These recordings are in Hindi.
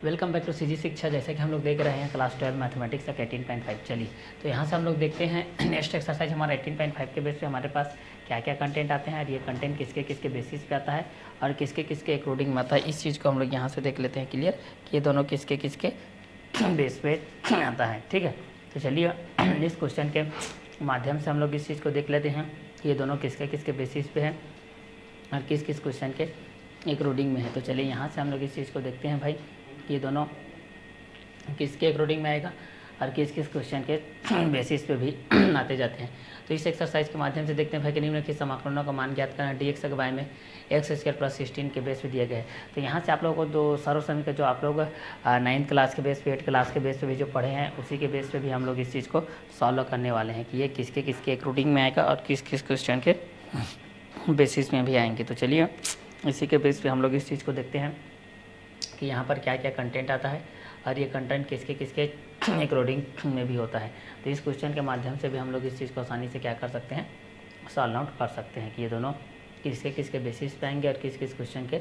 वेलकम बैक टू सीजी शिक्षा। जैसे कि हम लोग देख रहे हैं क्लास 12 मैथमेटिक्स का 18.5। चलिए तो यहाँ से हम लोग देखते हैं नेक्स्ट एक्सरसाइज हमारा 18.5 के बेस पे हमारे पास क्या क्या कंटेंट आते हैं और ये कंटेंट किसके किसके बेसिस पे आता है और किसके किसके अकॉर्डिंग में आता है। इस चीज़ को हम लोग यहाँ से देख लेते हैं क्लियर कि ये दोनों किसके किसके बेस पे आता है। ठीक है, तो चलिए इस क्वेश्चन के माध्यम से हम लोग इस चीज़ को देख लेते हैं कि ये दोनों किसके किसके बेसिस पे है और किस किस क्वेश्चन के अकॉर्डिंग में है। तो चलिए यहाँ से हम लोग इस चीज़ को देखते हैं भाई कि ये दोनों किसके अकॉर्डिंग में आएगा और किस किस क्वेश्चन के बेसिस पे भी आते जाते हैं। तो इस एक्सरसाइज के माध्यम से देखते हैं भाई कि निम्नलिखित समाकलनों का मान ज्ञात करना dx के बारे में एक्स स्क्वायर प्लस 16 के बेस पे दिया गया है। तो यहाँ से आप लोगों को जो सर्वसमीकरण जो आप लोग 9th क्लास के बेस पे 8th क्लास के बेस पे भी जो पढ़े हैं उसी के बेस पे भी हम लोग इस चीज़ को सॉल्व करने वाले हैं कि ये किसके किसके अकॉर्डिंग में आएगा और किस किस क्वेश्चन के बेसिस में भी आएंगे। तो चलिए इसी के बेस पे हम लोग इस चीज़ को देखते हैं कि यहाँ पर क्या क्या कंटेंट आता है और ये कंटेंट किसके किसके अकॉर्डिंग में भी होता है। तो इस क्वेश्चन के माध्यम से भी हम लोग इस चीज़ को आसानी से क्या कर सकते हैं, सॉल्व आउट कर सकते हैं कि ये दोनों किसके किसके बेसिस पे आएंगे और किस किस क्वेश्चन के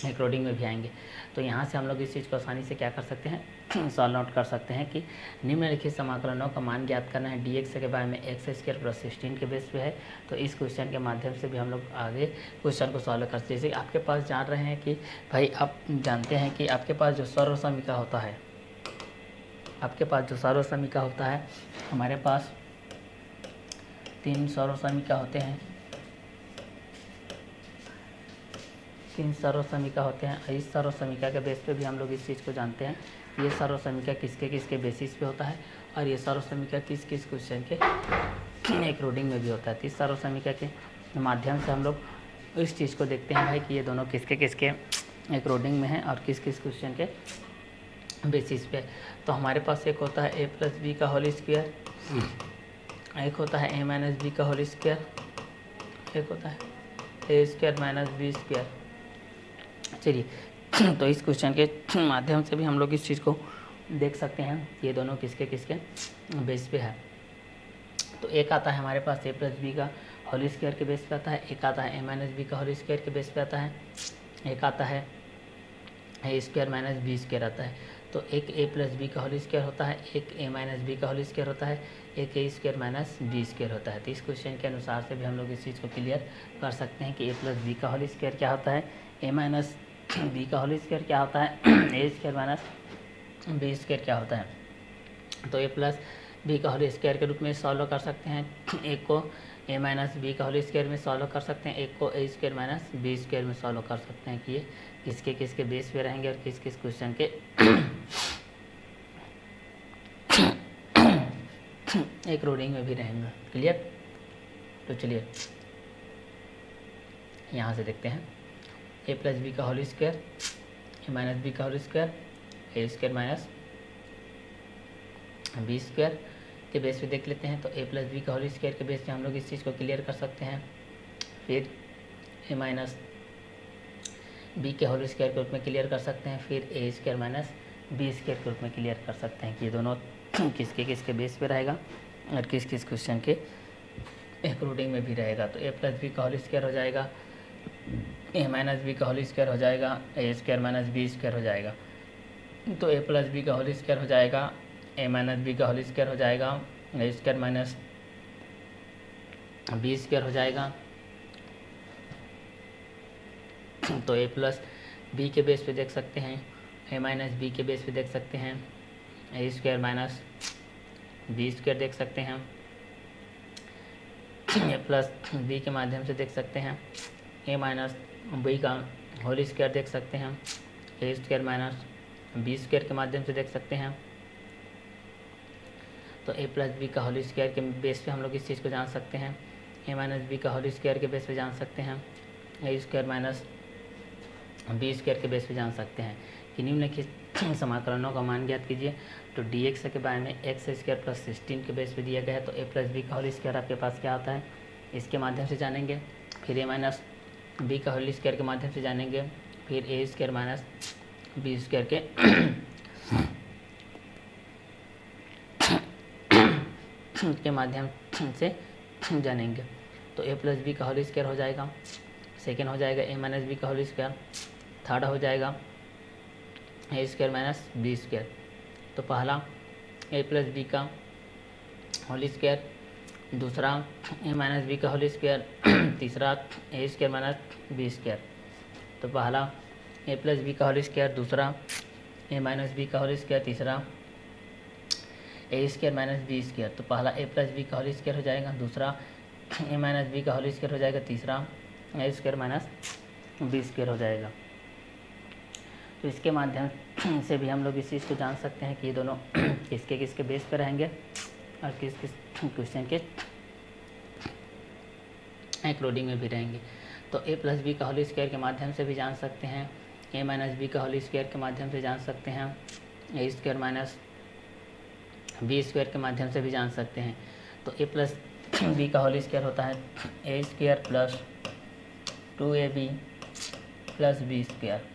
अकॉर्डिंग में भी आएंगे। तो यहाँ से हम लोग इस चीज़ को आसानी से क्या कर सकते हैं, सॉल्व आउट कर सकते हैं कि निम्नलिखित समाकलनों का मान ज्ञात करना है dx के बारे में एक्स स्क्वायर प्लस 16 के बेस पे है। तो इस क्वेश्चन के माध्यम से भी हम लोग आगे क्वेश्चन को सॉल्व कर सकते हैं। जैसे आपके पास जान रहे हैं कि भाई आप जानते हैं कि आपके पास जो सर्वसमीका होता है, आपके पास जो सर्वसमीका होता है, हमारे पास 3 सर्वसमीका होते हैं, 3 सर्वसमीका होते हैं। इस सर्वसमीका के बेस पे भी हम लोग इस चीज़ को जानते हैं ये सर्वसमीका किसके किसके बेसिस पे होता है और ये सर्वसमीका किस किस क्वेश्चन के अकॉर्डिंग में भी होता है। तो इस सर्वसमीका के माध्यम से हम लोग इस चीज़ को देखते हैं भाई कि ये दोनों किसके किसके अकॉर्डिंग में हैं और किस किस क्वेश्चन के बेसिस पे। तो हमारे पास एक होता है a प्लस बी का होल स्क्वायर, एक होता है a माइनस बी का होल स्क्वायर, एक होता है a square minus B square. चलिए तो इस क्वेश्चन के माध्यम से भी हम लोग इस चीज़ को देख सकते हैं ये दोनों किसके किसके बेस पे है। तो एक आता है हमारे पास a प्लस बी का होल स्क्वायर के बेस पे आता है, एक आता है a माइनस बी का होल स्क्वायर के बेस पे आता है, एक आता है a square minus B square आता है। तो एक a प्लस बी का होल स्क्वायर होता है, एक a माइनस बी का होल स्क्वायर होता है, एक a square minus B square होता है। तो इस क्वेश्चन के अनुसार से भी हम लोग इस चीज़ को क्लियर कर सकते हैं कि a प्लस बी का होल स्क्वायर क्या होता है, a माइनस बी का होल स्क्वायर क्या होता है, a square minus B square क्या होता है। तो a प्लस बी का होल स्क्वायर के रूप में सॉल्व कर सकते हैं, एक को a माइनस बी का होल स्क्वायर में सॉल्व कर सकते हैं, एक को a square minus B square में सॉल्व कर सकते हैं कि ये किसके किसके बेस पे रहेंगे और किस किस क्वेश्चन के अकॉर्डिंग में भी रहेंगे। क्लियर। तो चलिए यहाँ से देखते हैं a प्लस बी का whole square, a minus B का whole square, a square minus B square के बेस पे देख लेते हैं। तो a प्लस बी का होल स्क्वायर के बेस पे हम लोग इस चीज़ को क्लियर कर सकते हैं। फिर a माइनस बी के होल स्क्वायर के रूप में क्लियर कर सकते हैं, फिर a square minus B square के रूप में क्लियर कर सकते हैं कि ये दोनों किसके किसके बेस पे रहेगा और किस किस क्वेश्चन के अकॉर्डिंग में भी रहेगा। तो a प्लस बी का होल स्क्वायर हो जाएगा, a माइनस बी का होल स्क्वायर हो जाएगा, a square minus B square हो जाएगा। तो a प्लस बी का होल स्क्वायर हो जाएगा, a माइनस बी का होल स्क्वायर हो जाएगा, a square minus B square हो जाएगा। तो a प्लस बी के बेस पे देख सकते हैं, a माइनस बी के बेस पे देख सकते हैं, a square minus B square देख सकते हैं, a प्लस बी के माध्यम से देख सकते हैं, a माइनस बी का होल स्क्वायर देख सकते हैं, a square minus B square के माध्यम से देख सकते हैं। तो a प्लस बी का होल स्क्वायर के बेस पे हम लोग इस चीज़ को जान सकते हैं, a माइनस बी का होल स्क्वायर के बेस पे जान सकते हैं, a square minus B square के बेस पे जान सकते हैं कि निम्नलिखित समाकलनों का मान ज्ञात कीजिए। तो dx के बारे में एक्स स्क्वायर प्लस 16 के बेस पे दिया गया है। तो a प्लस बी का होल स्क्वायर आपके पास क्या होता है, इसके माध्यम से जानेंगे, फिर a माइनस बी का होल स्क्वायर के माध्यम से जानेंगे, फिर a square minus B square के माध्यम से जानेंगे। तो a प्लस बी का होल स्क्वायर हो जाएगा, सेकेंड हो जाएगा a माइनस बी का होल स्क्वायर, थर्ड हो जाएगा ए स्क्वायर माइनस बी स्क्वायर। तो पहला ए प्लस बी का होल स्क्वायर, दूसरा ए माइनस बी का होल स्क्वायर, तीसरा ए स्क्वायर माइनस बी स्क्वायर। तो पहला ए प्लस बी का होल स्क्वायर, दूसरा ए माइनस बी का होल स्क्वायर, तीसरा ए स्क्वायर माइनस बी स्क्वायर। तो पहला ए प्लस बी का होल स्क्वायर हो जाएगा, दूसरा ए माइनस बी का होल स्क्वायर हो जाएगा, तीसरा ए स्क्वायर माइनस बी स्क्वायर हो जाएगा। तो इसके माध्यम से भी हम लोग इस चीज़ को जान सकते हैं कि ये दोनों किसके किसके बेस पे रहेंगे और किस किस क्वेश्चन के इंक्लूडिंग में भी रहेंगे। तो ए प्लस बी का होल स्क्वायर के माध्यम से भी जान सकते हैं, ए माइनस बी का होल स्क्वायर के माध्यम से जान सकते हैं, A square minus B square के माध्यम से भी जान सकते हैं। तो ए प्लस बी का होल स्क्वायर होता है A square plus 2ab plus B square.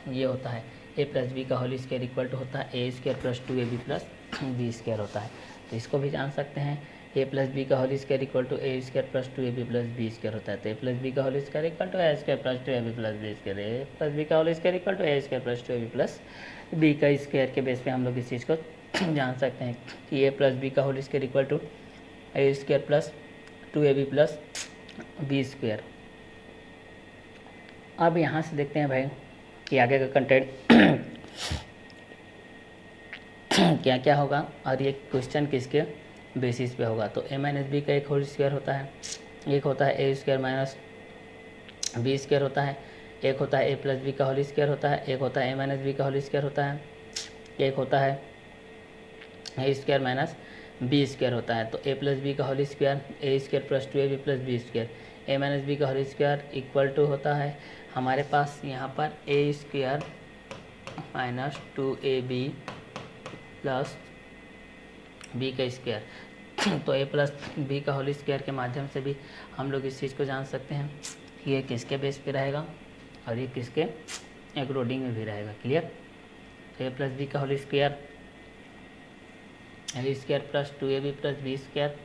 ये होता है ए प्लस बी का होल स्क्वायर इक्वल टू होता है A square plus 2ab plus B square होता है। तो इसको भी जान सकते हैं, ए प्लस बी का whole square equal to A square plus 2ab plus B square होता है। तो ए प्लस बी का whole square equal to A square plus 2ab plus B square, A plus B का whole square equal to A square plus 2ab plus B का स्क्वायर के बेस पे हम लोग इस चीज़ को जान सकते हैं कि ए प्लस बी का whole square equal to A square plus 2ab plus B square. अब यहाँ से देखते हैं भाई कि आगे का कंटेंट क्या क्या होगा और ये क्वेश्चन किसके बेसिस पे होगा। तो ए माइनस बी का एक होल स्क्वायर होता है, एक होता है A square minus B square होता है, एक होता है ए प्लस बी का होल स्क्वायर होता है, एक होता है ए माइनस बी का होल स्क्वायर होता है, एक होता है A square minus B square होता है। तो ए प्लस बी का होल स्क्वायर ए square plus 2ab plus B square, ए माइनस बी का होल स्क्वायर इक्वल टू होता है हमारे पास यहाँ पर A square minus 2ab plus B का स्क्वायर। तो ए प्लस बी का होल स्क्वायर के माध्यम से भी हम लोग इस चीज़ को जान सकते हैं कि ये किसके बेस पे रहेगा और ये किसके इंक्लूडिंग में भी रहेगा। क्लियर। तो ए प्लस बी का होल स्क्वायर ए square plus 2ab plus B square,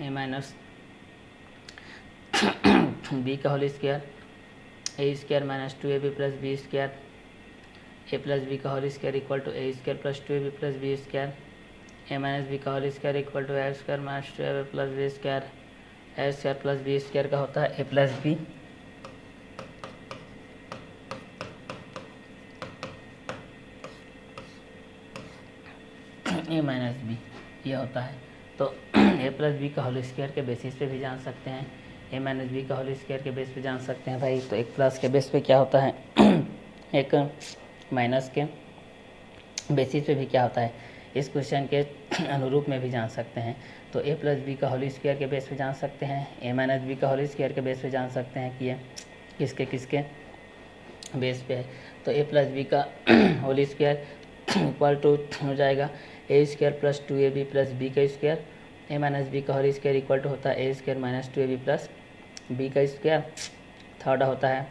ए माइनस बी का होल स्क्वायर ए square minus 2ab plus B square, ए प्लस बी का whole square equal to A square plus 2ab plus B square, A minus B का whole square equal to A square minus 2ab plus B square. A square plus B square का होता है A plus B A minus B, ये होता है। तो ए प्लस बी का होल स्क्वायर के बेसिस पे भी जान सकते हैं, ए माइनस बी का होल स्क्वायर के बेस पे जान सकते हैं भाई। तो एक प्लस के बेस पे क्या होता है एक माइनस के बेसिस पे भी क्या होता है इस क्वेश्चन के अनुरूप में भी जान सकते हैं। तो ए प्लस बी का होल स्क्वायर के बेस पे जान सकते हैं, ए माइनस बी का होल स्क्वायर के बेस पे जान सकते हैं कि ये किसके किसके बेस पे है। तो ए प्लस बी का होल स्क्वायर इक्वल टू हो जाएगा ए square plus 2ab plus B का स्क्वायर, ए माइनस बी का होल स्क्वायर इक्वल टू होता है A square minus 2ab plus B का स्क्वायर। थर्ड होता है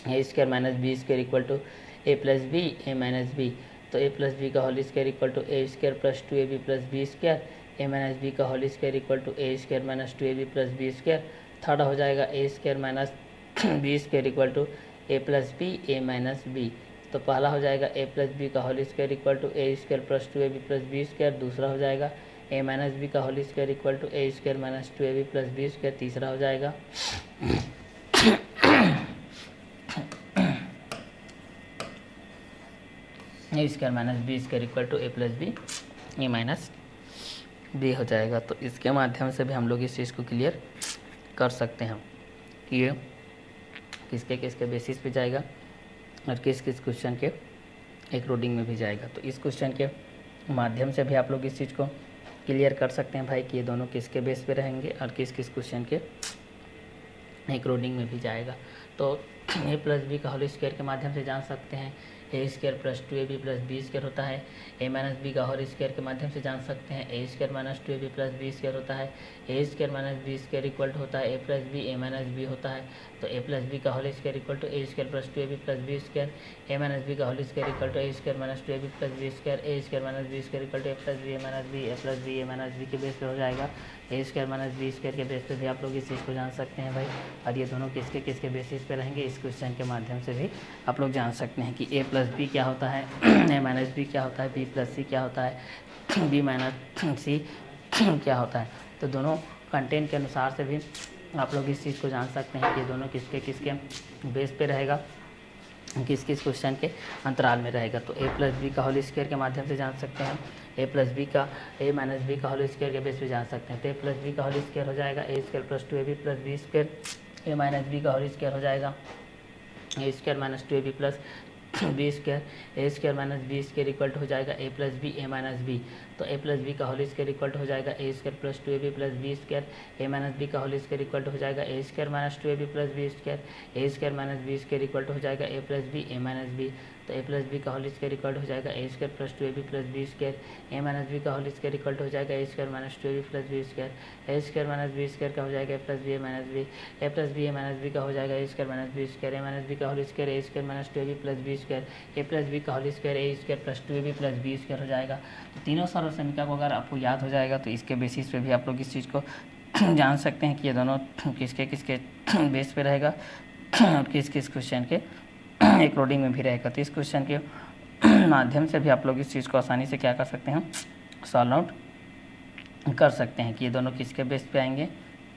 A square minus B square equal to A plus B A minus B. तो ए प्लस बी का whole square equal to A square plus 2ab plus B square, A minus B का whole square equal to A square minus 2ab plus B square. Third हो जाएगा ए square minus B square equal to A plus B A minus B. तो पहला हो जाएगा ए प्लस बी का whole square equal to A square plus 2ab plus B square, दूसरा हो जाएगा ए माइनस बी का whole square equal to A square minus 2ab plus B square, तीसरा हो जाएगा ए square minus B square equal to A plus B A minus B हो जाएगा। तो इसके माध्यम से भी हम लोग इस चीज़ को क्लियर कर सकते हैं कि ये किसके किसके बेसिस पे जाएगा और किस किस क्वेश्चन के इंक्लूडिंग में भी जाएगा। तो इस क्वेश्चन के माध्यम से भी आप लोग इस चीज़ को क्लियर कर सकते हैं भाई कि ये दोनों किसके बेस पे रहेंगे और किस किस क्वेश्चन के इंक्लूडिंग में भी जाएगा। तो ए प्लस बी का होल स्क्वायर के माध्यम से जान सकते हैं A square plus 2ab plus B square होता है, ए माइनस बी का होल स्क्वायर के माध्यम से जान सकते हैं A square minus 2ab plus B square होता है, A square minus B square equal to होता है A plus B A minus B होता है। तो ए प्लस बी का whole square equal to A square plus 2ab plus B square, A minus B का whole square equal to A square minus 2ab plus B square, A square minus B square equal to A plus B A minus B, A plus B A minus B के बेस पे हो जाएगा ए स्क्वायर माइनस बी स्क्वायर के बेस पे भी आप लोग इस चीज़ को जान सकते हैं भाई। और ये दोनों किसके किसके बेसिस पे रहेंगे, इस क्वेश्चन के माध्यम से भी आप लोग जान सकते हैं कि ए प्लस बी क्या होता है, ए माइनस बी क्या होता है, बी प्लस सी क्या होता है, बी माइनस सी क्या होता है। तो दोनों कंटेंट के अनुसार से भी आप लोग इस चीज़ को जान सकते हैं कि दोनों किसके किसके बेस पे रहेगा, किस किस क्वेश्चन के अंतराल में रहेगा। तो ए प्लस बी का होल स्क्वायर के माध्यम से जान सकते हैं, ए प्लस बी का ए माइनस बी का होल स्क्वायर के बेस पे जान सकते हैं। तो ए प्लस बी का होल स्क्वायर हो जाएगा ए square plus 2ab plus B square, ए माइनस बी का होल स्क्वायर हो जाएगा ए square minus 2ab plus B square, ए square minus B square equal हो जाएगा ए प्लस बी ए माइनस बी। तो ए प्लस बी का होल स्क्वायर इक्वल हो जाएगा ए square plus 2ab plus B square, ए माइनस बी का होल स्क्वायर इक्वल हो जाएगा ए square minus 2ab plus B square, ए square minus B square equal हो जाएगा ए प्लस बी ए माइनस बी। तो ए प्लस बी का होल स्क्वायर इक्वल हो जाएगा ए square plus 2ab plus B square, ए माइनस बी का होल स्क्वायर इक्वल हो जाएगा ए square minus 2ab plus B square, ए स्क्वायर माइनस बी स्क्वायर का हो जाएगा ए प्लस बी ए माइनस बी, ए प्लस बी ए माइनस बी का हो जाएगा ए स्क्वायर माइनस बी स्क्वायर, ए माइनस बी का होल स्क्वायर ए square minus 2ab plus B square, ए प्लस बी का होल स्क्वायर ए square plus 2ab plus B square हो जाएगा। तो तीनों सरल समीकरण को अगर आपको याद हो जाएगा तो इसके बेसिस पे भी आप लोग इस चीज़ को जान सकते हैं कि ये दोनों किसके किसके बेस पे रहेगा और किस किस क्वेश्चन के एक रोडिंग में भी रहेगा। तो इस क्वेश्चन के माध्यम से भी आप लोग इस चीज़ को आसानी से क्या कर सकते हैं, सॉल्व आउट कर सकते हैं कि ये दोनों किसके बेस पे आएंगे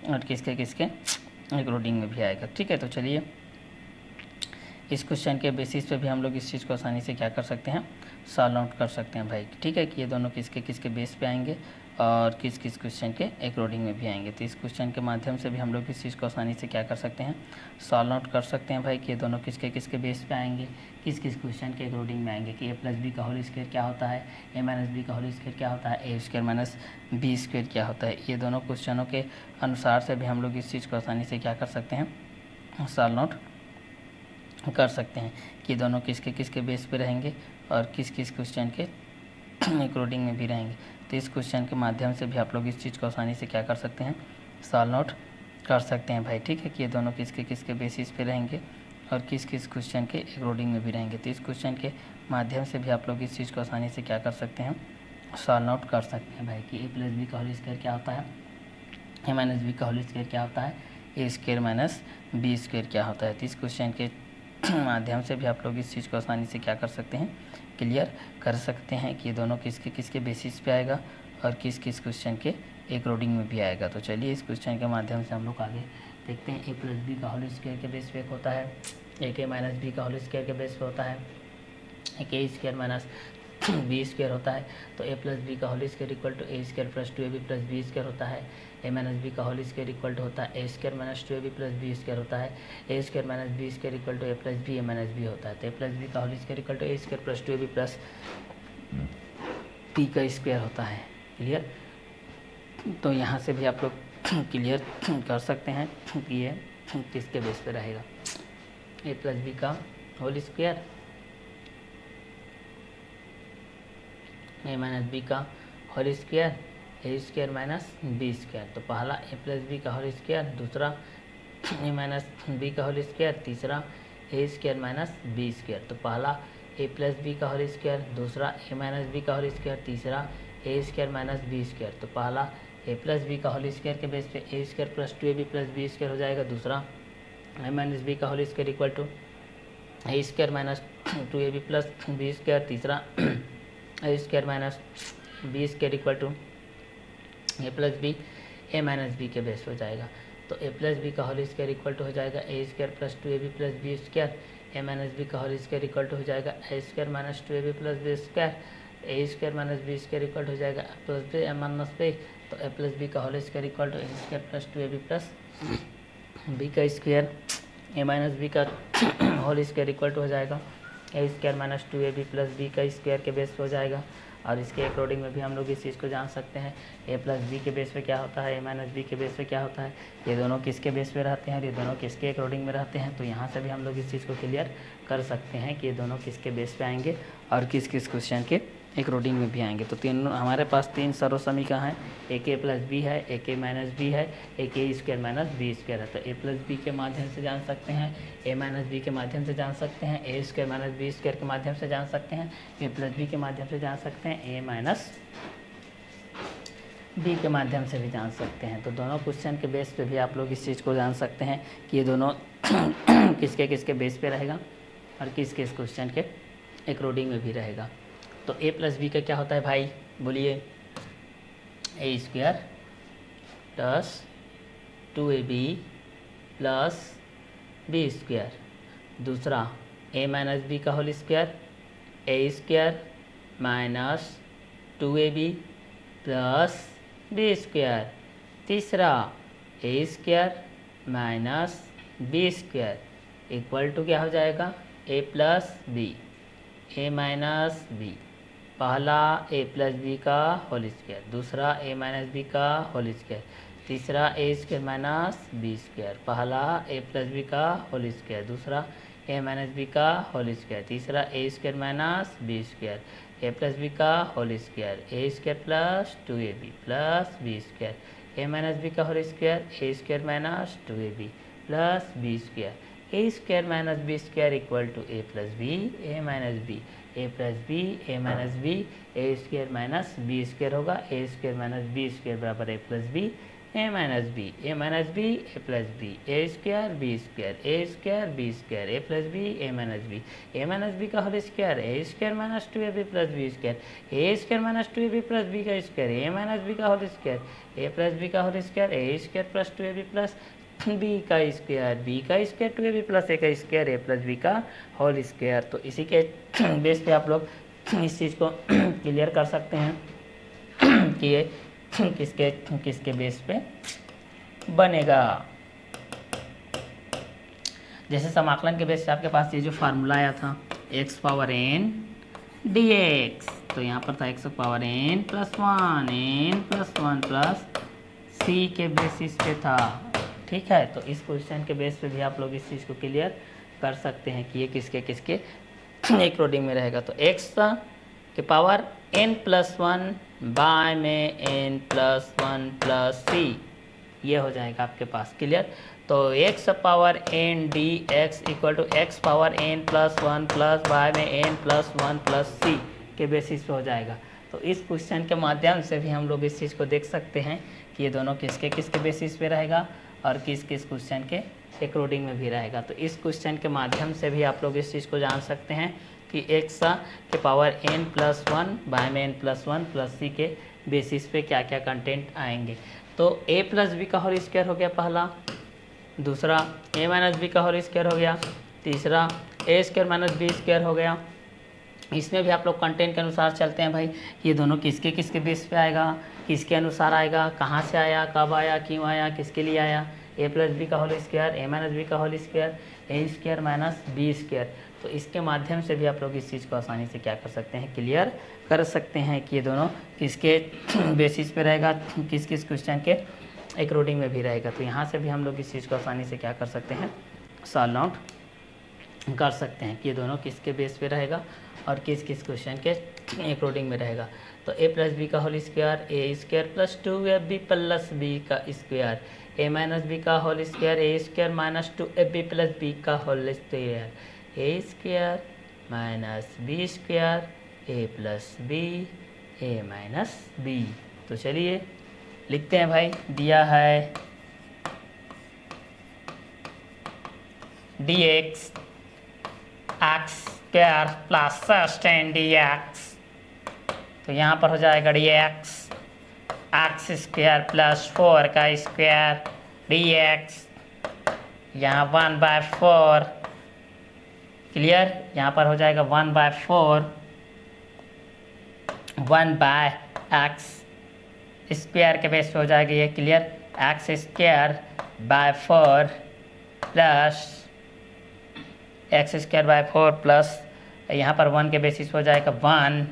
और किसके किसके एक रोडिंग में भी आएगा। ठीक है, तो चलिए इस क्वेश्चन के बेसिस पे भी हम लोग इस चीज़ को आसानी से क्या कर सकते हैं, सॉल्व आउट कर सकते हैं भाई। ठीक है, कि ये दोनों किसके किसके बेस पे आएंगे और किस किस क्वेश्चन के एक रोडिंग में भी आएंगे। तो इस क्वेश्चन के माध्यम से भी हम लोग इस चीज़ को आसानी से क्या कर सकते हैं, सॉल्व आउट कर सकते हैं भाई कि ये दोनों किसके किसके बेस पे आएंगे, किस किस क्वेश्चन के एक रोडिंग में आएंगे। कि ए प्लस बी का होल स्क्वायर क्या होता है, ए माइनस बी का होल स्क्वायर क्या होता है, A square minus B square क्या होता है। ये दोनों क्वेश्चनों के अनुसार से भी हम लोग इस चीज़ को आसानी से क्या कर सकते हैं, सॉल्व आउट कर सकते हैं कि दोनों किसके किसके बेस पे रहेंगे और किस किस क्वेश्चन के एक रोडिंग में भी रहेंगे। तो इस क्वेश्चन के माध्यम से भी आप लोग इस चीज़ को आसानी से क्या कर सकते हैं, सॉल्व आउट कर सकते हैं भाई। ठीक है, कि ये दोनों किसके किसके बेसिस पे रहेंगे और किस किस क्वेश्चन के एक रोडिंग में भी रहेंगे। तो इस क्वेश्चन के माध्यम से भी आप लोग इस चीज़ को आसानी से क्या कर सकते हैं, सॉल्व आउट कर सकते हैं भाई। कि ए प्लस बी का होल स्क्वायर क्या होता है, ए माइनस बी का होल स्क्वायर क्या होता है, A square minus B square क्या होता है। तो इस क्वेश्चन के माध्यम से भी आप लोग इस चीज़ को आसानी से क्या कर सकते हैं, क्लियर कर सकते हैं कि ये दोनों किसके किसके बेसिस पे आएगा और किस किस क्वेश्चन के एक रोडिंग में भी आएगा। तो चलिए इस क्वेश्चन के माध्यम से हम लोग आगे देखते हैं। ए प्लस बी का होल स्क्वायर के बेस पे एक होता है, एक ए माइनस बी का होल स्क्वायर के बेस पे होता है, एक A square minus B square होता है। तो ए प्लस बी का whole square equal to A square plus 2ab plus B square होता है। ए माइनस बी का होल स्क्वायर इक्वल टू होता है A square minus 2ab plus B square होता है। A square minus B square equal to A plus B A minus B होता है। तो ए प्लस बी का whole square equal to A square plus 2ab plus B का स्क्वायर होता है। क्लियर, तो यहाँ से भी आप लोग क्लियर कर सकते हैं कि ये किसके बेस पे रहेगा। ए प्लस बी का होल स्क्वायर, ए माइनस बी का होल स्क्वायर, ए स्क्वायर माइनस बी स्क्वायर। तो पहला ए प्लस बी का होल स्क्वायर, दूसरा ए माइनस बी का होल स्क्वायर, तीसरा ए स्क्वायर माइनस बी स्क्वायर। तो पहला ए प्लस बी का होल स्क्वायर, दूसरा ए माइनस बी का होल स्क्वायर, तीसरा ए स्क्वायर माइनस बी स्क्वायर। तो पहला ए प्लस बी का होल स्क्वायर के बेस पे A square plus 2ab plus B square हो जाएगा, दूसरा ए माइनस बी का whole square equal to A square minus 2ab plus B square, तीसरा ए square minus B square equal to A plus B A minus B के बेस हो जाएगा। तो ए प्लस बी का होल स्क्वायर इक्वल टू हो जाएगा ए square plus 2ab plus B square, ए माइनस बी का होल स्क्वायर इक्वल टू हो जाएगा ए square minus 2ab plus B square, ए square minus B square equal हो जाएगा प्लस बी ए माइनस बी। तो ए प्लस बी का whole square equal to A square plus 2ab plus B का स्क्वायर, ए माइनस बी का होल स्क्वायर इक्वल टू हो जाएगा ए square minus 2ab plus B का स्क्वायर के बेस पे हो जाएगा। और इसके अकॉर्डिंग में भी हम लोग इस चीज़ को जान सकते हैं, ए प्लस बी के बेस पे क्या होता है, ए माइनस बी के बेस पे क्या होता है, ये दोनों किसके बेस पे रहते हैं और ये दोनों किसके अकॉर्डिंग में रहते हैं। तो यहाँ से भी हम लोग इस चीज़ को क्लियर कर सकते हैं कि ये दोनों किसके बेस पे आएंगे और किस किस क्वेश्चन के एक रोडिंग में भी आएंगे। तो तीनों हमारे पास तीन सर्व समीकरण हैं, एक ए प्लस बी है, एक ए माइनस बी है, एक A square minus B square है। तो ए प्लस बी के माध्यम से जान सकते हैं, ए माइनस बी के माध्यम से जान सकते हैं, A square minus B square के माध्यम से जान सकते हैं, ए प्लस बी के माध्यम से जान सकते हैं, ए माइनस बी के माध्यम से भी जान सकते हैं। तो दोनों क्वेश्चन के बेस पे भी आप लोग इस चीज़ को जान सकते हैं कि ये दोनों किसके किसके बेस पे रहेगा और किस किस क्वेश्चन के अकॉर्डिंग में भी रहेगा। तो ए प्लस बी का क्या होता है भाई, बोलिए। A square plus 2ab plus B square. दूसरा ए माइनस बी का होल स्क्वायर, ए square minus 2ab plus B square. तीसरा ए square minus B square equal to क्या हो जाएगा, ए प्लस बी। ए माइनस बी, पहला ए प्लस बी का होल स्क्वायर, दूसरा ए माइनस बी का होल स्क्वायर, तीसरा ए स्क्वायर माइनस बी स्क्वायर। पहला ए प्लस बी का होल स्क्वायर, दूसरा ए माइनस बी का होल स्क्वायर, तीसरा ए स्क्वायर माइनस बी स्क्वायर, ए प्लस बी का होल स्क्वायर, ए square plus 2ab plus B square, ए माइनस बी का whole square, A square minus 2ab plus B square, A square minus B square equal to A plus B, A minus B, A plus B, A minus B, a square minus B square होगा, a square minus B square बराबर ए plus B, A minus B, A minus B, A plus B, a square b square, A square b square, A plus B, A minus B का होल स्क्वायर, ए square minus 2ab plus B square, ए square minus 2ab plus B का स्क्वायर, ए माइनस बी का होल स्क्वायर, ए प्लस बी का होल स्क्वायर, ए square plus 2ab plus B का स्क्वायर, बी का स्क्वायर 2ab प्लस ए का स्क्वायर, ए प्लस बी का होल स्क्वायर। तो इसी के बेस पे आप लोग इस चीज़ को क्लियर कर सकते हैं कि ये किसके किसके बेस पे बनेगा। जैसे समाकलन के बेस से आपके पास ये जो फार्मूला आया था x पावर n dx, तो यहाँ पर था x power n plus 1 plus c के बेसिस पे था, ठीक है। तो इस क्वेश्चन के बेस पे भी आप लोग इस चीज़ को क्लियर कर सकते हैं कि ये किसके किसके अकॉर्डिंग में रहेगा। तो x के पावर n प्लस 1 बाय में n प्लस 1 प्लस c, ये हो जाएगा आपके पास, क्लियर। तो x power n dx equal to x power n plus 1 plus by में n प्लस 1 प्लस c के बेसिस पे हो जाएगा। तो इस क्वेश्चन के माध्यम से भी हम लोग इस चीज़ को देख सकते हैं कि ये दोनों किसके किसके बेसिस पे रहेगा और किस किस क्वेश्चन के अकॉर्डिंग में भी रहेगा। तो इस क्वेश्चन के माध्यम से भी आप लोग इस चीज़ को जान सकते हैं कि x के पावर n प्लस 1 बाय में n प्लस 1 प्लस c के बेसिस पे क्या क्या कंटेंट आएंगे। तो a प्लस बी का होल स्क्वायर हो गया पहला, दूसरा a माइनस बी का होल स्क्वायर हो गया, तीसरा a square minus B square हो गया। इसमें भी आप लोग कंटेंट के अनुसार चलते हैं भाई, ये दोनों किसके किसके बेस पे आएगा, किसके अनुसार आएगा, कहाँ से आया, कब आया, क्यों आया, किसके लिए आया। ए प्लस बी का होल स्क्वायर, ए माइनस बी का होल स्क्वायर, ए स्क्वायर माइनस बी स्क्वायर। तो इसके माध्यम से भी आप लोग इस चीज़ को आसानी से क्या कर सकते हैं, क्लियर कर सकते हैं कि ये दोनों किसके बेसिस पे रहेगा, किस किस क्वेश्चन के अकॉर्डिंग में भी रहेगा। तो यहाँ से भी हम लोग इस चीज़ को आसानी से क्या कर सकते हैं, सॉल्व आउट कर सकते हैं कि ये दोनों किसके बेस पे रहेगा और किस किस क्वेश्चन के अकॉर्डिंग में रहेगा। तो ए प्लस बी का होल स्क्वायर, ए square plus 2ab plus B का स्क्वायर, ए माइनस बी का होल स्क्वायर, ए square minus 2ab plus B का होल स्क्वायर, ए स्क्वायर माइनस बी स्क्वायर, ए प्लस बी, ए माइनस बी। तो चलिए लिखते हैं भाई, दिया है dx x square plus 10 dx, तो यहाँ पर हो जाएगा dx एक्स स्क्वायर प्लस 4 का स्क्वायर dx, यहाँ 1/4, क्लियर। यहाँ पर हो जाएगा 1/4, 1/x स्क्वायर के बेस पे हो जाएगा ये, clear. X square by 4 plus x square by 4 plus यहाँ पर 1 के बेसिस पे हो जाएगा 1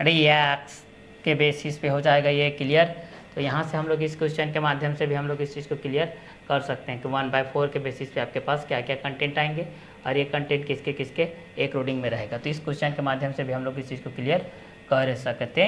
dx के बेसिस पे हो जाएगा ये, क्लियर। तो यहाँ से हम लोग इस क्वेश्चन के माध्यम से भी हम लोग इस चीज़ को क्लियर कर सकते हैं कि 1/4 के बेसिस पे आपके पास क्या क्या कंटेंट आएंगे और ये कंटेंट किसके किसके अकॉर्डिंग में रहेगा। तो इस क्वेश्चन के माध्यम से भी हम लोग इस चीज़ को क्लियर कर सकते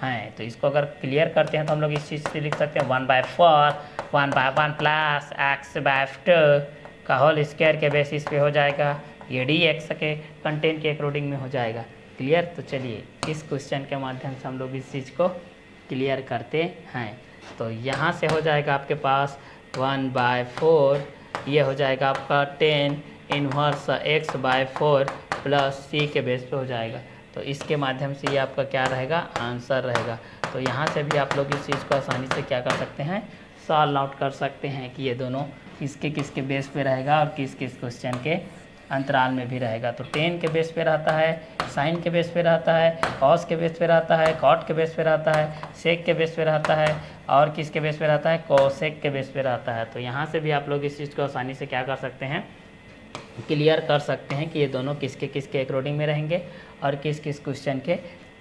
हैं। तो इसको अगर क्लियर करते हैं तो हम लोग इस चीज़ से लिख सकते हैं 1/4 1/1 प्लस x/2 का होल स्क्वायर के बेसिस पे हो जाएगा, ये dx के कंटेंट के अकॉर्डिंग में हो जाएगा, क्लियर। तो चलिए इस क्वेश्चन के माध्यम से हम लोग इस चीज़ को क्लियर करते हैं। तो यहाँ से हो जाएगा आपके पास 1/4, ये हो जाएगा आपका 10 इन्वर्स x/4 प्लस c के बेस पे हो जाएगा। तो इसके माध्यम से ये आपका क्या रहेगा, आंसर रहेगा। तो यहाँ से भी आप लोग इस चीज़ को आसानी से क्या कर सकते हैं, सॉल्व आउट कर सकते हैं कि ये दोनों किसके किसके बेस पे रहेगा और किस किस क्वेश्चन के अंतराल में भी रहेगा। तो 10 के बेस पे रहता है, साइन के बेस पे रहता है, कॉस के बेस पे रहता है, कॉट के बेस पे रहता है, सेक के बेस पे रहता है, और किसके बेस पे रहता है, कोसेक के बेस पे रहता है। तो यहाँ से भी आप लोग इस चीज़ को आसानी से क्या कर सकते हैं, क्लियर कर सकते हैं कि ये दोनों किसके किसके अकॉर्डिंग में रहेंगे और किस किस क्वेश्चन के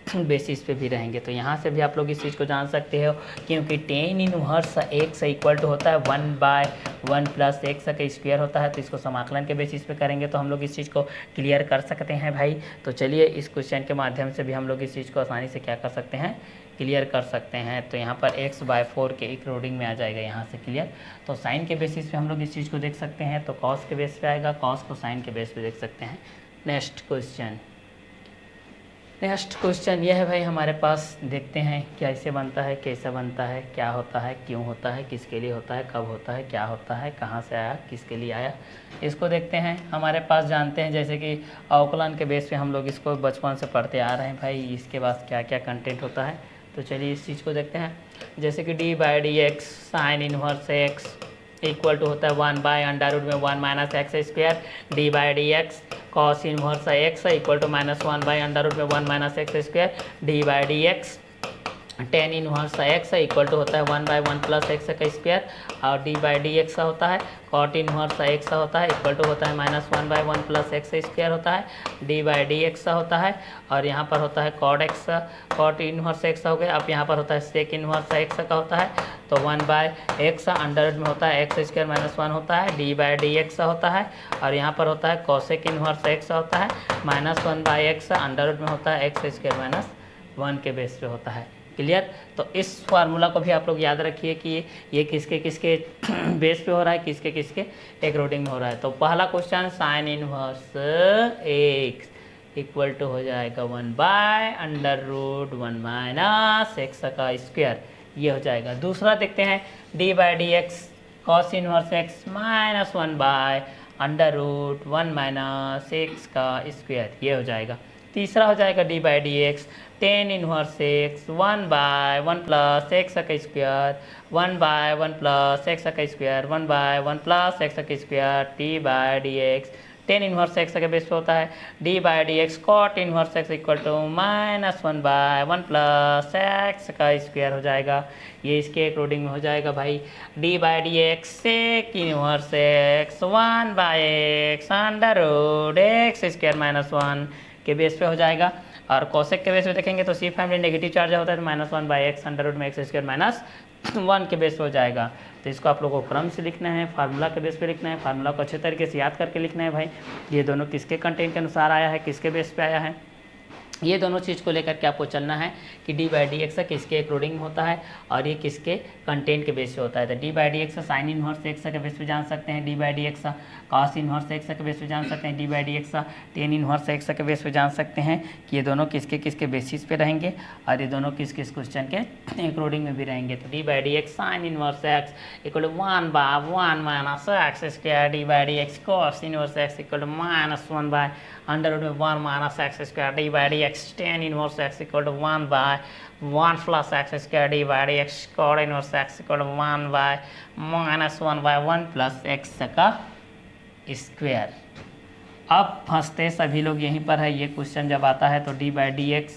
बेसिस पे भी रहेंगे। तो यहाँ से भी आप लोग इस चीज़ को जान सकते हो, क्योंकि 10 इनवर्स x इक्वल टू होता है 1/1 प्लस x का स्क्वायर होता है। तो इसको समाकलन के बेसिस पे करेंगे तो हम लोग इस चीज़ को क्लियर कर सकते हैं भाई। तो चलिए इस क्वेश्चन के माध्यम से भी हम लोग इस चीज़ को आसानी से क्या कर सकते हैं, क्लियर कर सकते हैं। तो यहाँ पर x/4 के अकॉर्डिंग में आ जाएगा यहाँ से क्लियर। तो साइन के बेसिस पे हम लोग इस चीज़ को देख सकते हैं, तो कॉस के बेस पे आएगा, कॉस को साइन के बेस पे देख सकते हैं। नेक्स्ट क्वेश्चन यह है भाई हमारे पास, देखते हैं कैसे बनता है, कैसे बनता है, क्या होता है, क्यों होता है, किसके लिए होता है, कब होता है, क्या होता है, कहाँ से आया, किसके लिए आया, इसको देखते हैं। हमारे पास जानते हैं जैसे कि अवकलन के बेस पे हम लोग इसको बचपन से पढ़ते आ रहे हैं भाई, इसके बाद क्या क्या कंटेंट होता है। तो चलिए इस चीज़ को देखते हैं। जैसे कि d/dx sine inverse x equal to होता है 1/√1 - x², d/dx cos inverse x equal to -1/√1 - x², d/dx tan inverse x equal to होता है 1/1 प्लस x का स्क्वायर, और d/dx का होता है cot इनवर्स x होता है इक्वल टू होता है -1/1 प्लस x स्क्वायर होता है, d/dx का होता है, और यहाँ पर होता है cot इनवर्स x हो गया। अब यहाँ पर होता है sec इनवर्स x का होता है, तो 1/x अंडर में होता है x² - 1 होता है, d/dx होता है, और यहाँ पर होता है cosec इनवर्स x होता है -1/x अंडर में होता है x² - 1 के बेस पे होता है। क्लियर। तो इस फार्मूला को भी आप लोग याद रखिए कि ये किसके किसके बेस पे हो रहा है, किसके किसके अकॉर्डिंग में हो रहा है। तो पहला question sine inverse x equal to हो जाएगा 1/√1 - x का स्क्वायर, ये हो जाएगा। दूसरा देखते हैं d/dx cos inverse x -1/√1 - x का स्क्वायर, ये हो जाएगा। तीसरा हो जाएगा d/dx tan inverse x 1/1 plus x का स्क्वायर 1/1 प्लस x का स्क्वायर 1/1 प्लस x का square d/dx tan inverse x के बेस पे होता है, d/dx cot inverse x equal to -1/1 plus x का स्क्वायर हो जाएगा। ये इसके अकॉर्डिंग में हो जाएगा भाई। d/dx sec inverse x 1/x under root x² - 1 के बेस पे हो जाएगा। और कोसेक के बेस पे देखेंगे तो सी फैमिली नेगेटिव चार्ज होता है तो -1/x अंडर रूट में x² - 1 के बेस पे हो जाएगा। तो इसको आप लोगों को क्रम से लिखना है, फार्मूला के बेस पे लिखना है, फार्मूला को अच्छे तरीके से याद करके लिखना है भाई। ये दोनों किसके कंटेंट के अनुसार आया है, किसके बेस पे आया है, ये दोनों चीज़ को लेकर के आपको चलना है कि d/dx किसके अकॉर्डिंग होता है और ये किसके कंटेंट के बेस पे होता है। तो d/dx साइन इनवर्स x के बेस पे जान सकते हैं, d/dx cos इनवर्स x के बेस पे जान सकते हैं, d/dx tan इनवर्स x के बेस पे जान सकते हैं कि ये दोनों किसके किसके बेसिस पे रहेंगे और ये दोनों किस किस क्वेश्चन के अकॉर्डिंग में भी रहेंगे। तो d/dx sine inverse x equal to 1/1 - x², d/dx cos inverse x equal to -1/√1 - x², d/dx tan inverse x equal to 1/1 plus x² d/dx cot inverse x equal to 1/(-1/1 plus x का स्क्वायर। अब फंसते सभी लोग यहीं पर है। ये क्वेश्चन जब आता है तो d/dx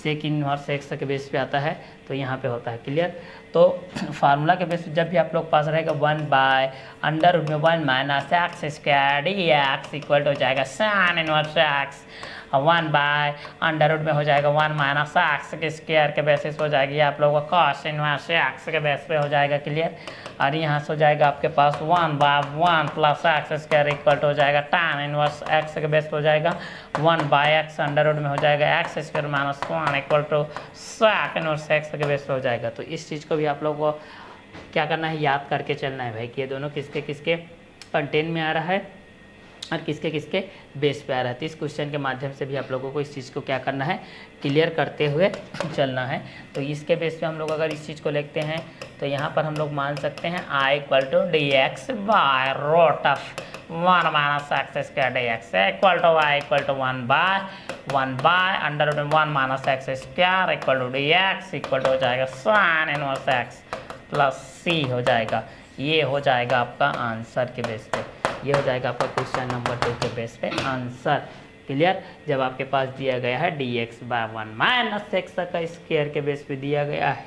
सेक इनवर्स x के बेस पे आता है तो यहाँ पे होता है। क्लियर। तो फार्मूला के बेस पे जब भी आप लोग पास रहेगा 1/√1 - x² dx इक्वल टू हो जाएगा साइन इनवर्स x 1/√1 में हो जाएगा 1 - x के स्क्वायर के बेसिस हो जाएगी आप लोगों को cos इनवर्स x के बेस पे हो जाएगा। क्लियर। और यहाँ से हो जाएगा आपके पास 1/1 प्लस x² इक्वल टू हो जाएगा tan इनवर्स x के बेस पे हो जाएगा 1/x अंडर में हो जाएगा x² - 1 equal to sec inverse x के बेस पे हो जाएगा। तो इस चीज़ को भी आप लोगों को क्या करना है, याद करके चलना है भाई कि ये दोनों किसके किसके कंटेंट में आ रहा है और किसके किसके बेस पे आ रहा है। तो इस क्वेश्चन के माध्यम से भी आप लोगों को इस चीज़ को क्या करना है, क्लियर करते हुए चलना है। तो इसके बेस पे हम लोग अगर इस चीज़ को लिखते हैं तो यहाँ पर हम लोग मान सकते हैं I equal to D X by root of 1 minus X square D X equal to Y equal to 1 by under root 1 minus X square equal to D X equal to हो जाएगा sine inverse X plus C हो जाएगा। ये हो जाएगा आपका आंसर के बेस पे, ये हो जाएगा आपका क्वेश्चन नंबर 2 के बेस पे आंसर। क्लियर। जब आपके पास दिया गया है D X by 1 minus X का स्क्वायर के बेस पे दिया गया है।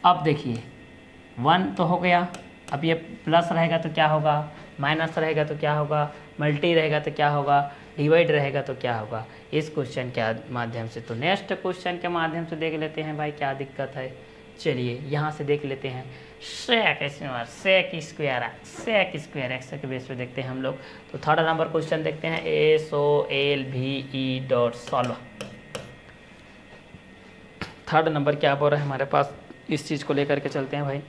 अब देखिए 1 तो हो गया, अब ये प्लस रहेगा तो क्या होगा, माइनस रहेगा तो क्या होगा, मल्टी रहेगा तो क्या होगा, डिवाइड रहेगा तो क्या होगा, इस क्वेश्चन के माध्यम से। तो नेक्स्ट क्वेश्चन के माध्यम से देख लेते हैं भाई क्या दिक्कत है। चलिए यहाँ से देख लेते हैं सेक स्क्वायर एक्स के बेस पे देखते हैं हम लोग। तो थर्ड नंबर क्वेश्चन देखते हैं SOLVE. थर्ड नंबर क्या बोल रहा है हमारे पास, इस चीज़ को लेकर के चलते हैं भाई।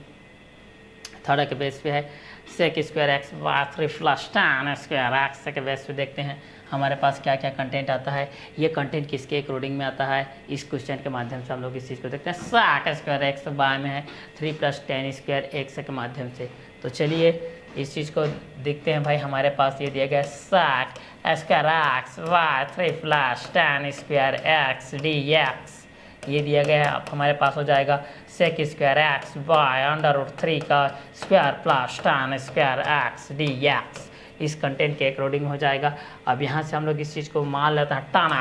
थर्ड के बेस पे है sec square X by 3 plus tan square X के बेस पे देखते हैं हमारे पास क्या क्या कंटेंट आता है। ये कंटेंट किसके अकॉर्डिंग में आता है, इस क्वेश्चन के माध्यम से हम लोग इस चीज़ को देखते हैं। सेक स्क्वायर एक्स बाय में है 3 प्लस tan स्क्वायर एक्स के माध्यम से। तो चलिए इस चीज़ को देखते हैं भाई। हमारे पास ये दिया गया sec square X by 3 plus tan square X D X, ये दिया गया है। अब हमारे पास हो जाएगा sec square X by under root 3 का square plus tan square X D X, इस कंटेंट के अकॉर्डिंग हो जाएगा। अब यहाँ से हम लोग इस चीज़ को मान लेते हैं tan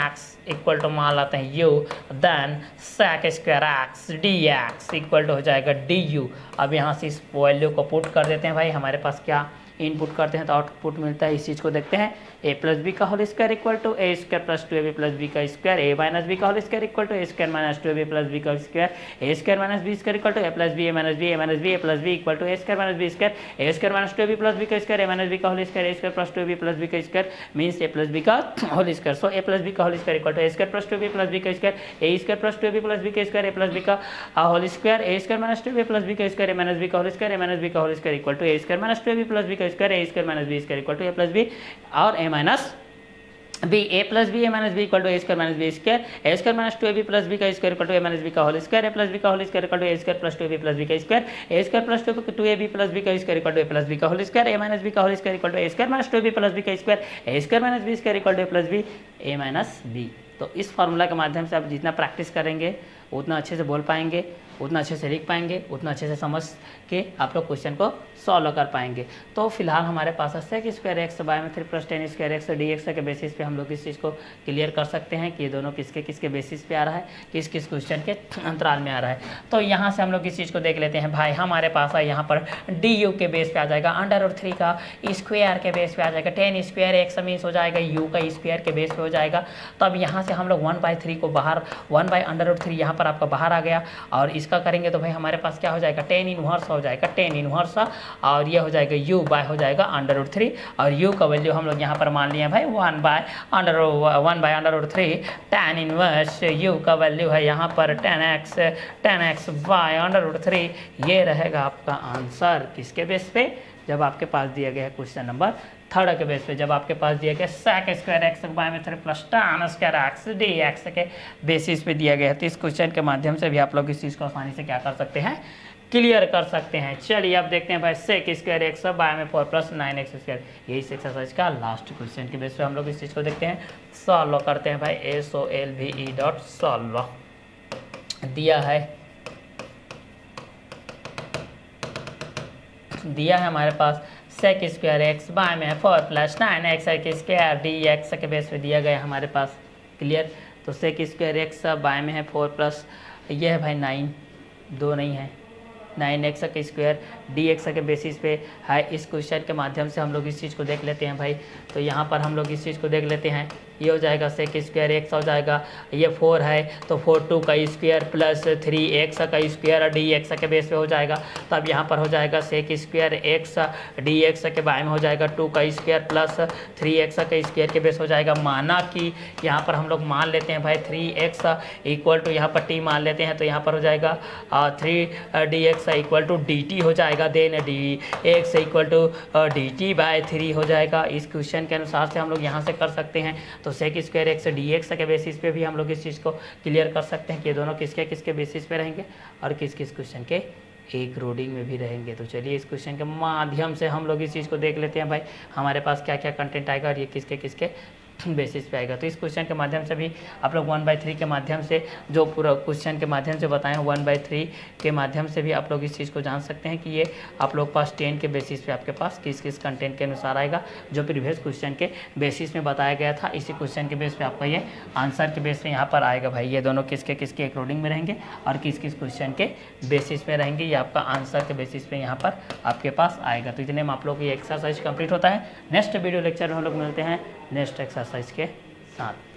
x इक्वल टू मान लेते हैं u, then sec square X D X equal to हो जाएगा डी यू। अब यहाँ से इस वैल्यू को पुट कर देते हैं भाई। हमारे पास क्या इनपुट करते हैं तो आउटपुट मिलता है। इस चीज़ को देखते हैं a प्लस बी का whole square equal to a square plus 2ab plus B का स्क्वायर, a माइनस बी का whole square equal to a square minus 2ab plus B का square, a square minus B square equal to a plus b, a minus b, a minus b, a plus b equal to a square minus B square, a square minus 2ab plus B का स्क्वायर, a माइनस बी का whole square, a square plus 2ab plus B का square means a plus B का whole square. So a plus B का whole square equal to a square plus 2ab plus B का square, a square plus 2ab plus B का स्क्वायर, a प्लस बी का whole square, a square minus 2ab plus B का स्क्वायर, a माइनस बी का whole square, a minus B का whole square equal to a square minus 2ab plus B का square, a square minus B square equal to a plus b और a minus B, A plus B, A minus b equal to A square minus B square, A square minus 2ab plus B का square equal to a minus B का होल स्क्वायर, ए प्लस बी का whole square equal to A square plus 2ab plus B का स्क्वायर, ए square plus 2ab plus B का square equal to A plus B का होल स्क्वायर, ए माइनस बी का whole square equal to A square minus 2ab plus B का square, A square minus B square equal to A plus B, A minus B. तो इस फार्मूला के माध्यम से आप जितना प्रैक्टिस करेंगे उतना अच्छे से बोल पाएंगे, उतना अच्छे से लिख पाएंगे, उतना अच्छे से समझ के आप लोग क्वेश्चन को सॉल्व कर पाएंगे। तो फिलहाल हमारे पास है सेक स्क्वायर एक्स बाय में 3 plus tan square X D X के बेसिस पे हम लोग इस चीज़ को क्लियर कर सकते हैं कि ये दोनों किसके किसके बेसिस पे आ रहा है, किस किस क्वेश्चन के अंतराल में आ रहा है। तो यहाँ से हम लोग इस चीज़ को देख लेते हैं भाई। हमारे पास है यहाँ पर डी यू के बेस पे आ जाएगा, अंडर रूट 3 का स्क्वायर के बेस पे आ जाएगा, tan स्क्वायर एक्स मीन्स हो जाएगा यू का स्क्वायर के बेस पे हो जाएगा। तो अब यहाँ से हम लोग 1/3 को बाहर 1/√3 यहाँ पर आपका बाहर आ गया और इसका करेंगे तो भाई हमारे पास क्या हो जाएगा, tan इनवर्स हो जाएगा, tan इनवर्स और ये हो जाएगा u बाय हो जाएगा √3 और u का वैल्यू हम लोग यहाँ पर मान लिए भाई 1/√3 tan इनवर्स u का वैल्यू है यहाँ पर tan x बाय √3। ये रहेगा आपका आंसर किसके बेस पे, जब आपके पास दिया गया है क्वेश्चन नंबर थर्ड के बेस पे, जब आपके पास दिया गया सेक स्क्वायर एक्स बाय में 3 plus tan square X D X के बेसिस पे दिया गया है। तो इस क्वेश्चन के माध्यम से भी आप लोग इस चीज़ को आसानी से क्या कर सकते हैं, क्लियर कर सकते हैं। चलिए अब देखते हैं भाई सेक स्क्वायर एक्स बाय में 4 प्लस 9x स्क्वायर, यही इस एक्सरसाइज का लास्ट क्वेश्चन के बेस पे हम लोग इस चीज़ को देखते हैं, सॉल्व करते हैं भाई। SOLVE.solve दिया है हमारे पास सेक स्क्वायर एक्स बाय में 4 plus 9x square D X के बेस पे दिया गया हमारे पास। क्लियर। तो सेक स्क्वायर एक्स बाय में है 4 प्लस ये है भाई 9, 2 नहीं है 9x का स्क्वायर डी एक्स के बेसिस पे है। इस क्वेश्चन के माध्यम से हम लोग इस चीज़ को देख लेते हैं भाई। तो यहाँ पर हम लोग इस चीज़ को देख लेते हैं, ये हो जाएगा सेक स्क्वायर एक्स हो जाएगा, ये 4 है तो 4 का स्क्वायर प्लस 3x का स्क्वायर डी एक्स के बेस पे हो जाएगा। तो अब यहाँ पर हो जाएगा sec square X D X के बारे में हो जाएगा 2 का स्क्वायर प्लस 3x का स्क्वायर के बेस हो जाएगा। माना कि यहाँ पर हम लोग मान लेते हैं भाई 3x इक्वल टू यहाँ पर t मान लेते हैं, तो यहाँ पर हो जाएगा 3 dx X equal to D T हो जाएगा, then D X equal to D T by 3 हो जाएगा। इस क्वेश्चन के अनुसार से हम लोग यहाँ से कर सकते हैं। तो sec square X D X के बेसिस पे भी हम लोग इस चीज़ को क्लियर कर सकते हैं कि ये दोनों किसके किसके बेसिस पे रहेंगे और किस किस क्वेश्चन के एक रोडिंग में भी रहेंगे। तो चलिए इस क्वेश्चन के माध्यम से हम लोग इस चीज़ को देख लेते हैं भाई हमारे पास क्या क्या कंटेंट आएगा और ये किसके किसके बेसिस पे आएगा। तो इस क्वेश्चन के माध्यम से भी आप लोग 1/3 के माध्यम से जो पूरा क्वेश्चन के माध्यम से बताएं 1/3 के माध्यम से भी आप लोग इस चीज़ को जान सकते हैं कि ये आप लोग पास 10 के बेसिस पे आपके पास किस किस कंटेंट के अनुसार आएगा। जो प्रीवियस क्वेश्चन के बेसिस में बताया गया था इसी क्वेश्चन के बेस पे आपका ये आंसर के बेस पे यहाँ पर आएगा भाई। ये दोनों किसके किसके एक रोडिंग में रहेंगे और किस किस क्वेश्चन के बेसिस पे रहेंगे, ये आपका आंसर के बेसिस पे यहाँ पर आपके पास आएगा। तो इतने में आप लोग ये एक्सरसाइज कंप्लीट होता है। नेक्स्ट वीडियो लेक्चर में हम लोग मिलते हैं नेक्स्ट एक्सरसाइज के साथ।